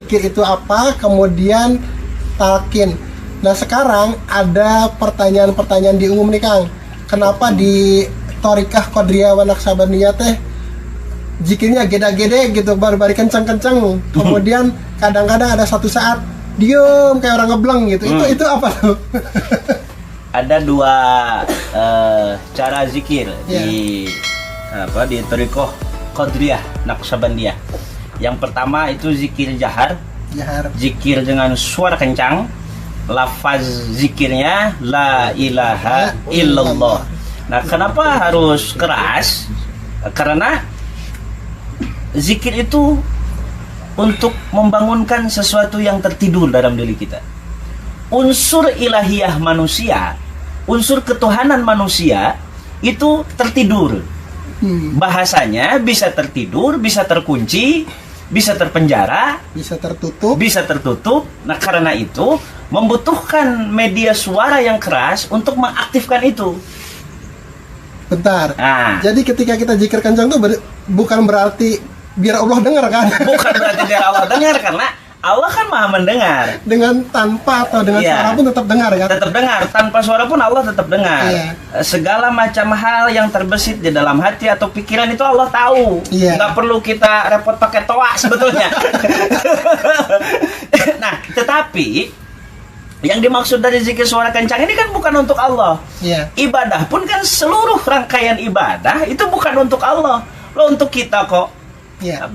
Zikir itu apa, kemudian talqin. Nah sekarang ada pertanyaan-pertanyaan di umum nih Kang. Kenapa di Thorikah Qadriyah wa Naqsabandiyah teh zikirnya gede-gede gitu, baru-baru kenceng-kenceng. Kemudian kadang-kadang ada satu saat diem kayak orang ngebleng gitu. Itu apa tuh? Ada dua cara zikir di Thorikah Qadriyah Naqsabandiyah. Yang pertama itu zikir jahar, zikir dengan suara kencang, lafaz zikirnya la ilaha illallah. Nah, kenapa harus keras? Karena zikir itu untuk membangunkan sesuatu yang tertidur dalam diri kita. Unsur ilahiyah manusia, unsur ketuhanan manusia itu tertidur. Bahasanya bisa tertidur, bisa terkunci, bisa terpenjara, bisa tertutup. Nah, karena itu membutuhkan media suara yang keras untuk mengaktifkan itu. Bentar. Jadi ketika kita zikir kencang itu bukan berarti biar Allah dengar kan? Bukan berarti biar Allah dengar, karena Allah kan maha mendengar. Dengan tanpa atau dengan suara pun tetap dengar kan? Tetap dengar, tanpa suara pun Allah tetap dengar. Segala macam hal yang terbesit di dalam hati atau pikiran itu Allah tahu. Nggak perlu kita repot pakai toa sebetulnya. Nah, tetapi yang dimaksud dari zikir suara kencang ini kan bukan untuk Allah. Ibadah pun kan seluruh rangkaian ibadah itu bukan untuk Allah. Lo untuk kita kok.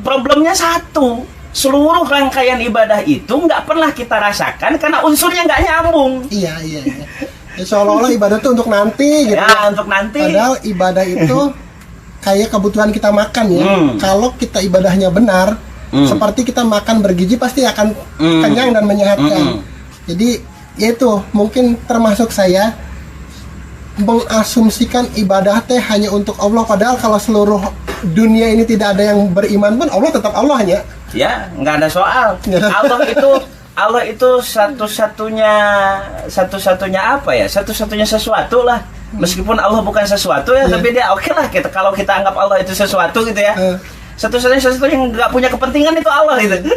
Problemnya satu. Seluruh rangkaian ibadah itu nggak pernah kita rasakan karena unsurnya nggak nyambung. Iya. Seolah-olah ibadah itu untuk nanti gitu. Untuk nanti. Padahal ibadah itu kayak kebutuhan kita makan ya. Kalau kita ibadahnya benar, seperti kita makan bergizi pasti akan kenyang dan menyehatkan. Jadi yaitu mungkin termasuk saya mengasumsikan ibadah teh hanya untuk Allah, padahal kalau seluruh dunia ini tidak ada yang beriman pun Allah tetap Allahnya. Ya, nggak ada soal. Allah itu satu-satunya apa ya? Satu-satunya sesuatu lah. Meskipun Allah bukan sesuatu ya, tapi dia oke lah kita kalau kita anggap Allah itu sesuatu gitu ya. Satu-satunya sesuatu yang nggak punya kepentingan itu Allah gitu.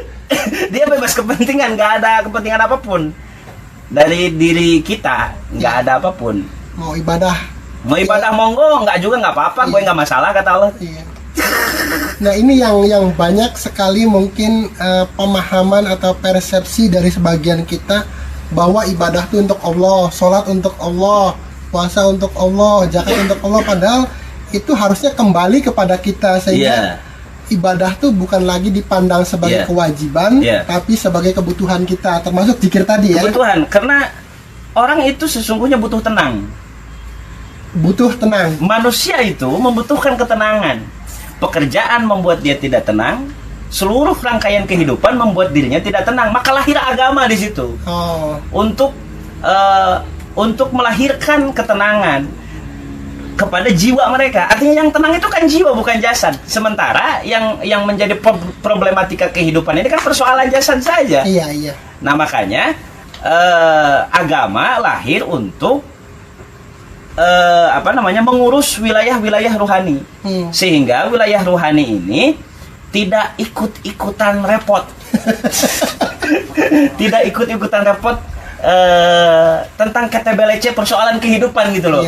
Dia bebas kepentingan, nggak ada kepentingan apapun dari diri kita, nggak ada apapun. Mau ibadah monggo, nggak juga nggak apa-apa, gue nggak masalah kata Allah. Nah ini yang banyak sekali mungkin pemahaman atau persepsi dari sebagian kita bahwa ibadah itu untuk Allah, sholat untuk Allah, puasa untuk Allah, zakat untuk Allah, padahal itu harusnya kembali kepada kita sehingga ibadah tuh bukan lagi dipandang sebagai kewajiban, tapi sebagai kebutuhan kita, termasuk zikir tadi ya. Kebutuhan, karena orang itu sesungguhnya butuh tenang. Manusia itu membutuhkan ketenangan. Pekerjaan membuat dia tidak tenang, seluruh rangkaian kehidupan membuat dirinya tidak tenang. Maka lahir agama di situ. Untuk melahirkan ketenangan kepada jiwa mereka. Artinya yang tenang itu kan jiwa, bukan jasad. Sementara yang menjadi problematika kehidupan ini kan persoalan jasad saja. Iya. Nah, makanya agama lahir untuk mengurus wilayah-wilayah rohani, sehingga wilayah rohani ini tidak ikut-ikutan repot, tentang KTBLC persoalan kehidupan gitu loh.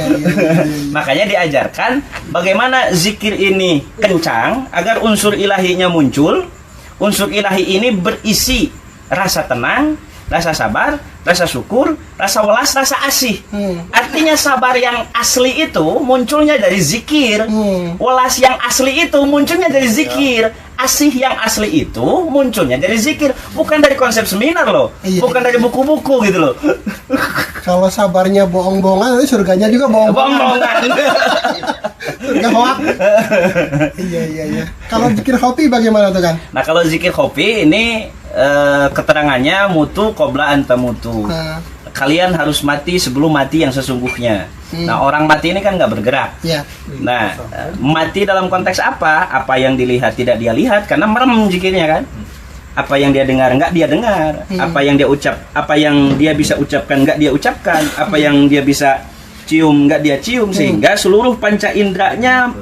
Makanya diajarkan bagaimana zikir ini kencang agar unsur ilahinya muncul. Unsur ilahi ini berisi rasa tenang, rasa sabar, rasa syukur, rasa welas, rasa asih. Artinya sabar yang asli itu munculnya dari zikir. Welas yang asli itu munculnya dari zikir. Asih yang asli itu munculnya dari zikir. Bukan dari konsep seminar loh. Bukan dari buku-buku gitu loh. Kalau sabarnya bohong-bohongan, nanti surganya juga bohong-bohongan. Surga hoak. Iya. Kalau zikir hobi bagaimana tuh kan? Nah, kalau zikir hobi ini keterangannya mutu qabla anta mutu. Kalian harus mati sebelum mati yang sesungguhnya. Nah, orang mati ini kan nggak bergerak. Nah, mati dalam konteks apa? Apa yang dilihat tidak dia lihat karena merem zikirnya kan. Apa yang dia dengar nggak dia dengar. Apa yang dia bisa ucapkan nggak dia ucapkan. Apa yang dia bisa cium nggak dia cium, sehingga seluruh panca inderanya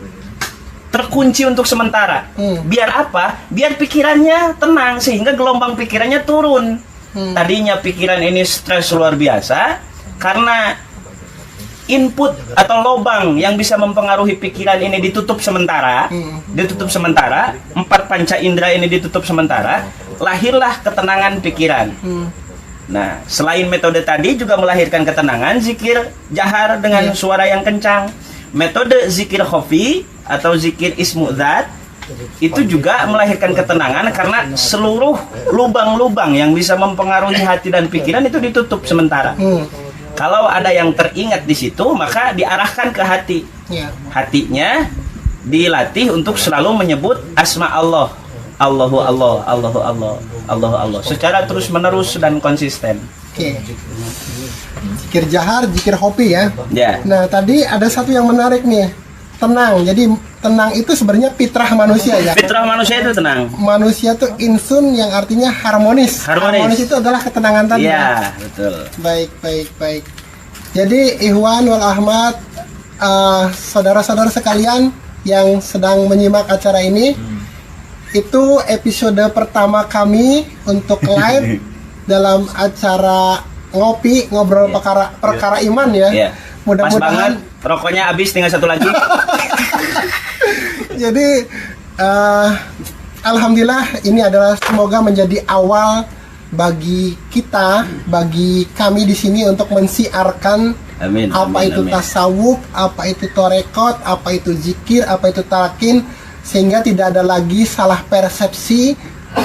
terkunci untuk sementara. Biar apa? Biar pikirannya tenang sehingga gelombang pikirannya turun. Tadinya pikiran ini stres luar biasa karena input atau lubang yang bisa mempengaruhi pikiran ini ditutup sementara, empat panca indera ini ditutup sementara, lahirlah ketenangan pikiran. Nah, selain metode tadi juga melahirkan ketenangan, zikir jahar dengan suara yang kencang. Metode zikir khafi atau zikir ismu dzat itu juga melahirkan ketenangan karena seluruh lubang-lubang yang bisa mempengaruhi hati dan pikiran itu ditutup sementara. Kalau ada yang teringat di situ, maka diarahkan ke hati. Hatinya dilatih untuk selalu menyebut asma Allah. Allahu Allah, Allahu Allah, Allahu Allah. Secara terus menerus dan konsisten. Oke. Zikir jahar, zikir hopi ya. Nah, tadi ada satu yang menarik nih. Tenang. Jadi tenang itu sebenarnya fitrah manusia ya. Fitrah manusia itu tenang. Manusia tuh insun yang artinya harmonis. Harmonis itu adalah ketenangan tadi. Iya, betul. Baik. Jadi Ikhwan wal Ahmad, saudara-saudara sekalian yang sedang menyimak acara ini, itu episode pertama kami untuk live dalam acara ngobrol perkara iman ya. Mudah-mudahan rokoknya habis, tinggal satu lagi. Jadi alhamdulillah ini adalah semoga menjadi awal bagi kita, bagi kami di sini untuk mensiarkan apa itu tasawuf, apa itu torekot, apa itu zikir, apa itu talqin, sehingga tidak ada lagi salah persepsi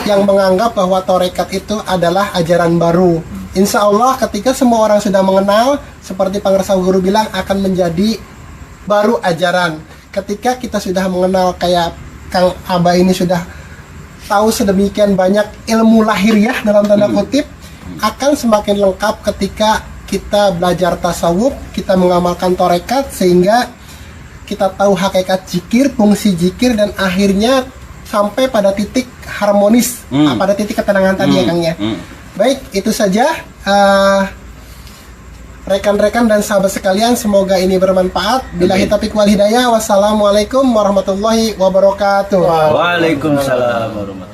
yang menganggap bahwa torekat itu adalah ajaran baru. Insya Allah ketika semua orang sudah mengenal, seperti Pangersau Guru bilang, akan menjadi baru ajaran. Ketika kita sudah mengenal kayak Kang Abah ini sudah tahu sedemikian banyak ilmu lahiriah dalam tanda kutip, akan semakin lengkap ketika kita belajar tasawuf, kita mengamalkan torekat, sehingga kita tahu hakikat zikir, fungsi zikir, dan akhirnya sampai pada titik harmonis, pada titik ketenangan tadi ya Kang ya. Baik, itu saja rekan-rekan dan sahabat sekalian, semoga ini bermanfaat. Billahi taufiq wal hidayah. Wassalamualaikum warahmatullahi wabarakatuh. Waalaikumsalam warahmatullahi wabarakatuh.